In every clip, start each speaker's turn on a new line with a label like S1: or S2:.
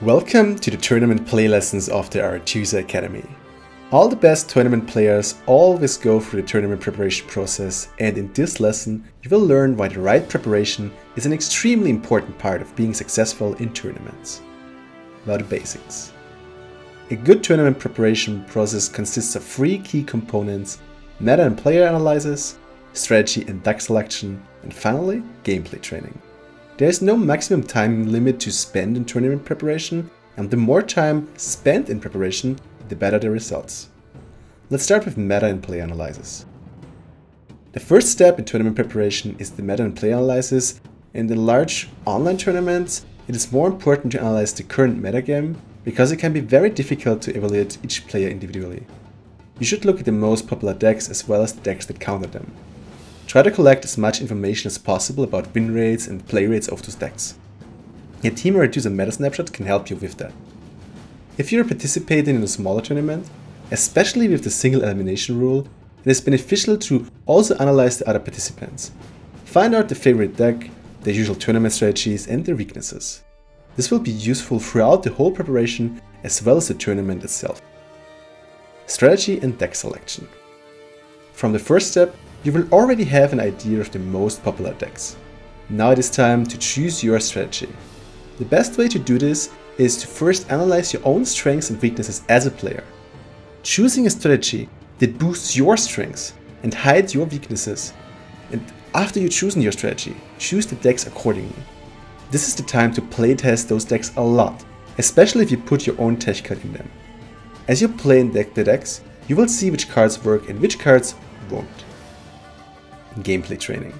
S1: Welcome to the tournament play lessons of the Aretuza Academy. All the best tournament players always go through the tournament preparation process, and in this lesson you will learn why the right preparation is an extremely important part of being successful in tournaments. Now the basics. A good tournament preparation process consists of three key components: meta and player analysis, strategy and deck selection, and finally gameplay training. There is no maximum time limit to spend in tournament preparation, and the more time spent in preparation, the better the results. Let's start with meta and play analysis. The first step in tournament preparation is the meta and play analysis. In the large online tournaments, it is more important to analyze the current metagame because it can be very difficult to evaluate each player individually. You should look at the most popular decks as well as the decks that counter them. Try to collect as much information as possible about win rates and play rates of those decks. A Team Aretuza meta snapshot can help you with that. If you are participating in a smaller tournament, especially with the single elimination rule, it is beneficial to also analyze the other participants. Find out the favorite deck, their usual tournament strategies and their weaknesses. This will be useful throughout the whole preparation as well as the tournament itself. Strategy and deck selection. From the first step, you will already have an idea of the most popular decks. Now it is time to choose your strategy. The best way to do this is to first analyze your own strengths and weaknesses as a player. Choosing a strategy that boosts your strengths and hides your weaknesses. And after you've chosen your strategy, choose the decks accordingly. This is the time to playtest those decks a lot, especially if you put your own tech card in them. As you play and deck the decks, you will see which cards work and which cards won't. Gameplay training.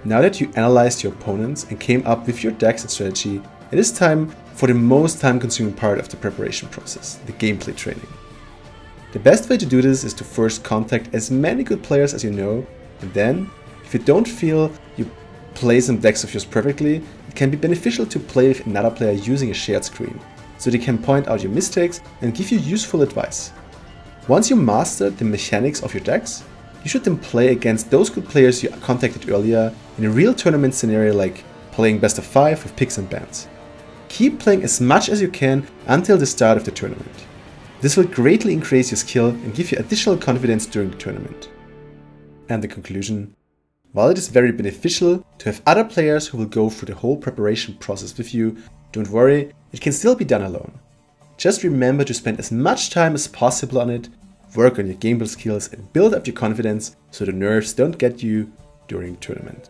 S1: Now that you analyzed your opponents and came up with your decks and strategy, it is time for the most time-consuming part of the preparation process, the gameplay training. The best way to do this is to first contact as many good players as you know, and then, if you don't feel you play some decks of yours perfectly, it can be beneficial to play with another player using a shared screen, so they can point out your mistakes and give you useful advice. Once you master the mechanics of your decks, you should then play against those good players you contacted earlier in a real tournament scenario like playing best of 5 with picks and bans. Keep playing as much as you can until the start of the tournament. This will greatly increase your skill and give you additional confidence during the tournament. And the conclusion: while it is very beneficial to have other players who will go through the whole preparation process with you, don't worry, it can still be done alone. Just remember to spend as much time as possible on it, work on your gameplay skills and build up your confidence so the nerves don't get you during the tournament.